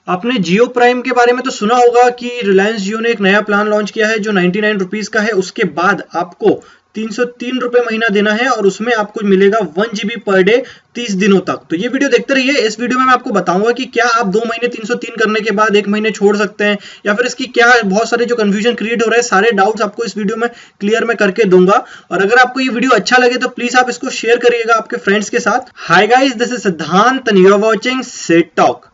आपने जियो प्राइम के बारे में तो सुना होगा कि रिलायंस जियो ने एक नया प्लान लॉन्च किया है जो 99 रुपीज का है। उसके बाद आपको 303 रुपए महीना देना है और उसमें आपको मिलेगा 1 GB पर डे 30 दिनों तक। तो ये वीडियो देखते रहिए। इस वीडियो में मैं आपको बताऊंगा कि क्या आप 2 महीने 303 करने के बाद 1 महीने छोड़ सकते हैं या फिर इसकी क्या बहुत सारे जो कंफ्यूजन क्रिएट हो रहे हैं, सारे डाउट्स आपको इस वीडियो में क्लियर मैं करके दूंगा। और अगर आपको ये वीडियो अच्छा लगे तो प्लीज आप इसको शेयर करिएगा आपके फ्रेंड्स के साथ। Hi guys, this is Siddhant and you are watching set talk.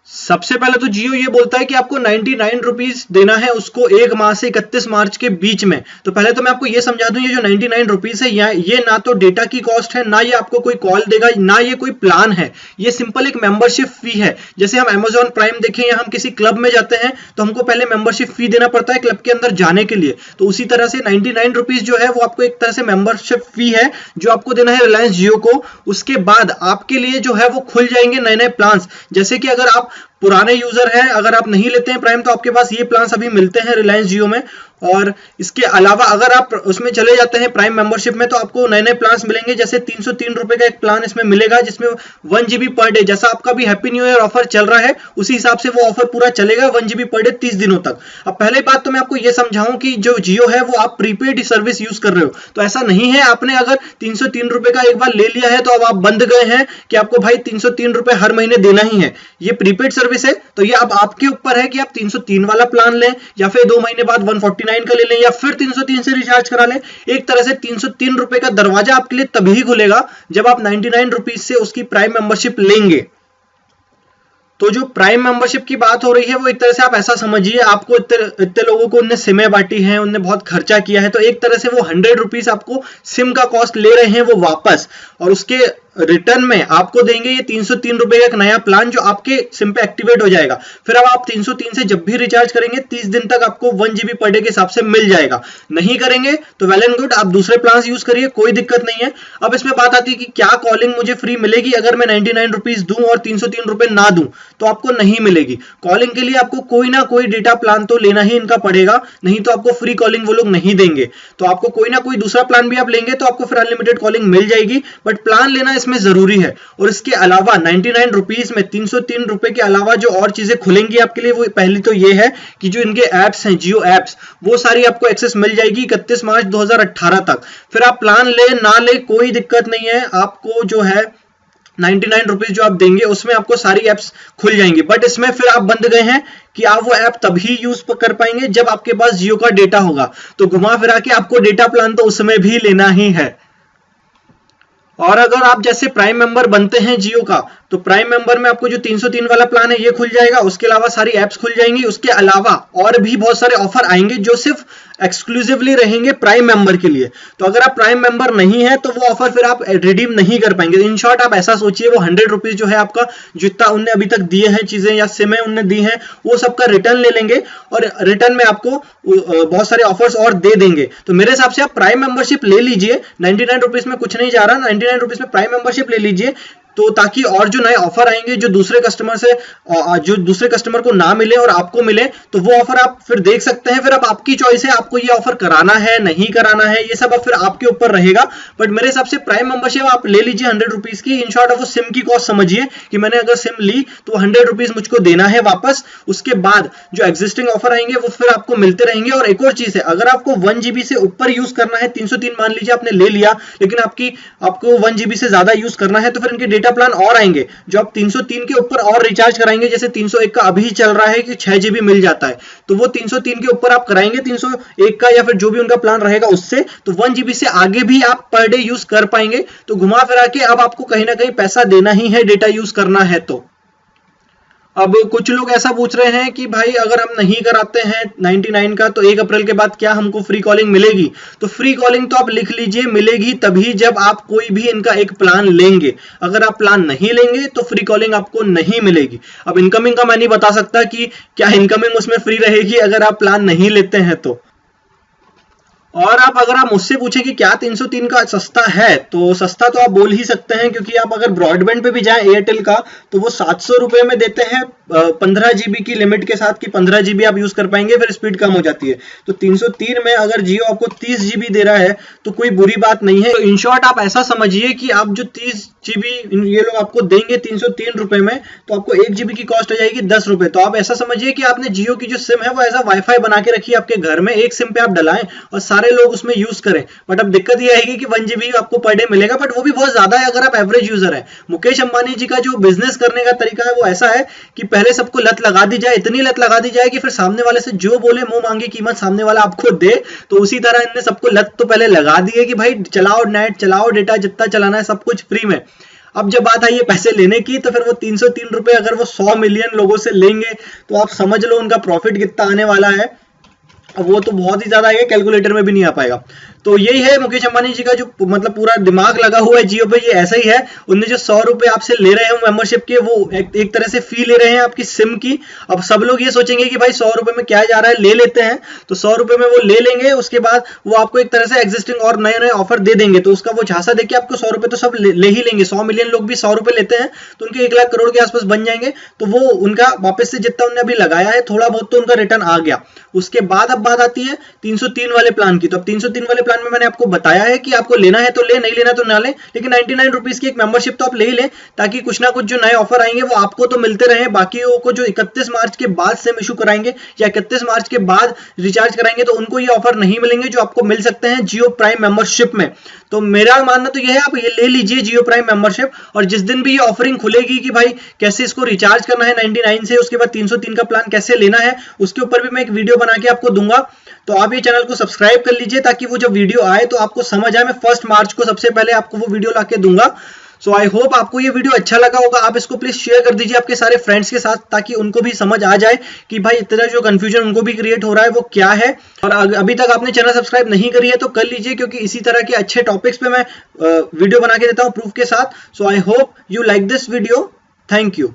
सबसे पहले तो जियो ये बोलता है कि आपको 99 रुपीज देना है उसको 1 माह से 31 मार्च के बीच में। तो पहले तो मैं आपको ये समझा दूं, ये जो 99 रुपीज है ये ना तो डेटा की कॉस्ट है, ना ये आपको कोई कॉल देगा, ना ये कोई प्लान है। ये सिंपल एक मेंबरशिप फी है। जैसे हम Amazon प्राइम देखें या हम किसी क्लब में जाते हैं तो हमको पहले मेंबरशिप फी देना पड़ता है क्लब के अंदर जाने के लिए। तो उसी तरह से 99 रुपीज जो है वो आपको एक तरह से मेंबरशिप फी है जो आपको देना है रिलायंस जियो को। उसके बाद आपके लिए जो है वो खुल जाएंगे नए नए प्लान्स। जैसे कि अगर आप पुराने यूजर हैं, अगर आप नहीं लेते हैं प्राइम, तो आपके पास ये प्लान्स अभी मिलते हैं रिलायंस जियो में। और इसके अलावा अगर आप उसमें चले जाते हैं प्राइम मेंबरशिप में तो आपको नए नए प्लान्स मिलेंगे। जैसे 303 रुपए का एक प्लान इसमें मिलेगा जिसमें 1 GB पर डे, जैसा आपका भी हैप्पी न्यू ईयर ऑफर चल रहा है उसी हिसाब से वो ऑफर पूरा चलेगा, 1 GB पर डे 30 दिनों तक। अब पहले बात तो मैं आपको ये समझाऊं कि जो जियो है वो आप प्रीपेड सर्विस यूज कर रहे हो, तो ऐसा नहीं है। आपने अगर 303 रुपए का एक बार ले लिया है तो अब आप बंद गए हैं कि आपको भाई 303 रुपए हर महीने देना ही है। ये प्रीपेड सर्विस है, तो ये अब आपके ऊपर है कि आप 303 वाला प्लान लें या फिर 2 महीने बाद 149 का ले लें या फिर 303 से रिचार्ज करा लें। एक तरह से 303 रुपए का दरवाजा आपके लिए तभी खुलेगा जब आप 99 रुपीज से उसकी प्राइम मेंबरशिप लेंगे। तो जो प्राइम मेंबरशिप की बात हो रही है वो एक तरह से आप ऐसा समझिए, आपको इतने लोगों को उनने सिमें बांटी हैं, उनने बहुत खर्चा किया है, तो एक तरह से वो 100 रुपीज आपको सिम का कॉस्ट ले रहे हैं वो वापस, और उसके रिटर्न में आपको देंगे ये 303 रुपए का एक नया प्लान जो आपके सिम पे एक्टिवेट हो जाएगा। फिर अब आप 303 से जब भी रिचार्ज करेंगे 30 दिन तक आपको 1 GB पर डे के हिसाब से मिल जाएगा। नहीं करेंगे तो वेल एंड गुड, आप दूसरे प्लान यूज करिए, कोई दिक्कत नहीं है। अब इसमें बात आती है कि क्या कॉलिंग मुझे फ्री मिलेगी अगर मैं 99 रुपीज दूं और 303 रुपए ना दूं? तो आपको नहीं मिलेगी। कॉलिंग के लिए आपको कोई ना कोई डेटा प्लान तो लेना ही इनका पड़ेगा, नहीं तो आपको फ्री कॉलिंग वो लोग नहीं देंगे। तो आपको कोई ना कोई दूसरा प्लान भी आप लेंगे तो आपको फिर अनलिमिटेड कॉलिंग मिल जाएगी, बट प्लान लेना इसमें जरूरी है। और इसके अलावा 99 रुपीज में 303 रुपए के अलावा जो और चीजें खुलेंगी आपके लिए, वो पहली तो ये है कि जो इनके एप्स हैं जियो एप्स, वो सारी आपको एक्सेस मिल जाएगी 31 मार्च 2018 तक। फिर आप प्लान ले ना ले कोई दिक्कत नहीं है, आपको जो है 99 रुपीज जो आप देंगे उसमें आपको सारी एप्स खुल जाएंगी। बट इसमें फिर आप बंद गए हैं कि आप वो ऐप तभी यूज कर पाएंगे जब आपके पास जियो का डेटा होगा। तो घुमा फिरा के आपको डेटा प्लान तो उसमें भी लेना ही है। और अगर आप जैसे प्राइम मेंबर बनते हैं जियो का, तो प्राइम मेंबर में आपको जो 303 वाला प्लान है ये खुल जाएगा, उसके अलावा सारी एप्स खुल जाएंगी। उसके अलावा और भी बहुत सारे ऑफर आएंगे जो सिर्फ एक्सक्लूसिवली रहेंगे प्राइम मेंबर के लिए। तो अगर आप प्राइम मेंबर नहीं है तो वो ऑफर फिर आप रिडीम नहीं कर पाएंगे। इन शॉर्ट आप ऐसा सोचिए, वो 100 रुपीज जो है आपका जितना उनने अभी तक दिए हैं चीजें या सिमें उनने दी हैं वो सबका रिटर्न ले लेंगे और रिटर्न में आपको बहुत सारे ऑफर्स और दे देंगे। तो मेरे हिसाब से आप प्राइम मेंबरशिप ले लीजिए, 99 रुपीज में कुछ नहीं जा रहा, 99 रुपीज में प्राइम मेंबरशिप ले लीजिए, तो ताकि और जो नए ऑफर आएंगे जो दूसरे कस्टमर को ना मिले और आपको मिले, तो वो ऑफर आप फिर देख सकते हैं। फिर अब आपकी चॉइस है, आपको ये ऑफर कराना है नहीं कराना है, ये सब अब फिर आपके ऊपर रहेगा। बट मेरे हिसाब से प्राइम मेंबरशिप आप ले लीजिए 100 रुपीज की। इन शॉर्ट वो सिम की कॉस्ट समझिए कि मैंने अगर सिम ली तो 100 रुपीज मुझको देना है वापस। उसके बाद जो एग्जिस्टिंग ऑफर आएंगे वो फिर आपको मिलते रहेंगे। और एक और चीज है, अगर आपको 1 GB से ऊपर यूज करना है, 303 मान लीजिए आपने ले लिया, लेकिन आपको 1 GB से ज्यादा यूज करना है, तो फिर इनके डेटा प्लान और आएंगे जो आप 303 के ऊपर और रिचार्ज कराएंगे। जैसे 301 का अभी चल रहा है कि 6 GB मिल जाता है, तो वो 303 के ऊपर आप कराएंगे 301 का या फिर जो भी उनका प्लान रहेगा उससे, तो 1 GB से आगे भी आप पर डे यूज कर पाएंगे। तो घुमा फिरा के अब आपको कहीं ना कहीं पैसा देना ही है डेटा यूज करना है। तो अब कुछ लोग ऐसा पूछ रहे हैं कि भाई अगर हम नहीं कराते हैं 99 का तो 1 अप्रैल के बाद क्या हमको फ्री कॉलिंग मिलेगी? तो फ्री कॉलिंग तो आप लिख लीजिए, मिलेगी तभी जब आप कोई भी इनका एक प्लान लेंगे। अगर आप प्लान नहीं लेंगे तो फ्री कॉलिंग आपको नहीं मिलेगी। अब इनकमिंग का मैं नहीं बता सकता कि क्या इनकमिंग उसमें फ्री रहेगी अगर आप प्लान नहीं लेते हैं तो। और अगर आप मुझसे पूछे कि क्या 303 का सस्ता है, तो सस्ता तो आप बोल ही सकते हैं, क्योंकि आप अगर ब्रॉडबैंड पे भी जाएं एयरटेल का तो वो 700 रुपए में देते हैं 15 GB की लिमिट के साथ कि 15 GB आप यूज कर पाएंगे, फिर स्पीड कम हो जाती है। तो 303 में अगर जियो आपको 30 GB दे रहा है तो कोई बुरी बात नहीं है। तो इन शॉर्ट आप ऐसा समझिए कि आप जो 30 GB ये लोग आपको देंगे 303 रुपए में, तो आपको 1 GB की कॉस्ट आ जाएगी 10 रुपए। तो आप ऐसा समझिए कि आपने जियो की जो सिम है वो ऐसा वाईफाई बना के रखिए आपके घर में, एक सिम पे आप डलाएं और सारे लोग उसमें यूज करें। बट अब दिक्कत ये आएगी कि 1 GB आपको पर डे मिलेगा, बट वो भी बहुत ज्यादा है अगर आप एवरेज यूजर है। मुकेश अंबानी जी का जो बिजनेस करने का तरीका है वो ऐसा है कि पहले सबको लत लगा दी जाए, इतनी लत लगा दी जाए कि फिर सामने वाले से जो बोले मुंह मांगी कीमत सामने वाला आपको दे। तो उसी तरह इनने सबको लत तो पहले लगा दी है कि भाई चलाओ नेट, चलाओ डेटा, जितना चलाना है सब कुछ फ्री में। अब जब बात आई है पैसे लेने की, तो फिर वो 303 रुपए अगर वो 100 मिलियन लोगों से लेंगे तो आप समझ लो उनका प्रॉफिट कितना आने वाला है। अब वो तो बहुत ही ज्यादा है, कैलकुलेटर में भी नहीं आ पाएगा। तो यही है मुकेश अंबानी जी का जो मतलब पूरा दिमाग लगा हुआ है जियो पे, ये ऐसा ही है। उनने जो 100 रुपए आपसे ले रहे हैं मेंबरशिप के, वो एक तरह से फी ले रहे हैं आपकी सिम की। अब सब लोग ये सोचेंगे कि भाई 100 रुपए में क्या जा रहा है, ले लेते हैं। तो 100 रुपए में वो ले लेंगे, उसके बाद वो आपको एक तरह से एग्जिस्टिंग और नए नए ऑफर दे देंगे। तो उसका वो झांसा देके आपको 100 रुपए तो सब ले ही लेंगे। 100 मिलियन लोग भी 100 रुपए लेते हैं तो उनके 1 लाख करोड़ के आसपास बन जाएंगे। तो वो उनका वापस से जितना उन्होंने अभी लगाया है थोड़ा बहुत तो उनका रिटर्न आ गया। उसके बाद अब बात आती है 303 वाले प्लान की। तो अब 303 वाले प्लान में मैंने आपको बताया है कि आपको लेना है तो ले, नहीं लेना तो ना ले, लेकिन 99 रुपीज की एक मेंबरशिप तो आप ले ही लें, ताकि कुछ ना कुछ जो नए ऑफर आएंगे वो आपको तो मिलते रहे। बाकियों को जो 31 मार्च के बाद सिम इशू कराएंगे या 31 मार्च के बाद रिचार्ज कराएंगे तो उनको ये ऑफर नहीं मिलेंगे जो आपको मिल सकते हैं जियो प्राइम मेंबरशिप में। तो मेरा मानना तो यह है, आप ये ले लीजिए जियो प्राइम मेंबरशिप, और जिस दिन भी ये ऑफरिंग खुलेगी कि भाई कैसे इसको रिचार्ज करना है 99 से, उसके बाद 303 का प्लान कैसे लेना है, उसके ऊपर भी मैं एक वीडियो बना के आपको दूंगा। तो आप ये चैनल को सब्सक्राइब कर लीजिए ताकि वो जब वीडियो आए तो आपको समझ आए। मैं 1 मार्च को सबसे पहले आपको वो वीडियो लाके दूंगा। सो आई होप आपको ये वीडियो अच्छा लगा होगा। आप इसको प्लीज शेयर कर दीजिए आपके सारे फ्रेंड्स के साथ, ताकि उनको भी समझ आ जाए कि भाई इतना जो कंफ्यूजन उनको भी क्रिएट हो रहा है वो क्या है। और अभी तक आपने चैनल सब्सक्राइब नहीं करी है तो कर लीजिए, क्योंकि इसी तरह के अच्छे टॉपिक्स पे मैं वीडियो बना के देता हूँ प्रूफ के साथ। So I hope you like this video. Thank you.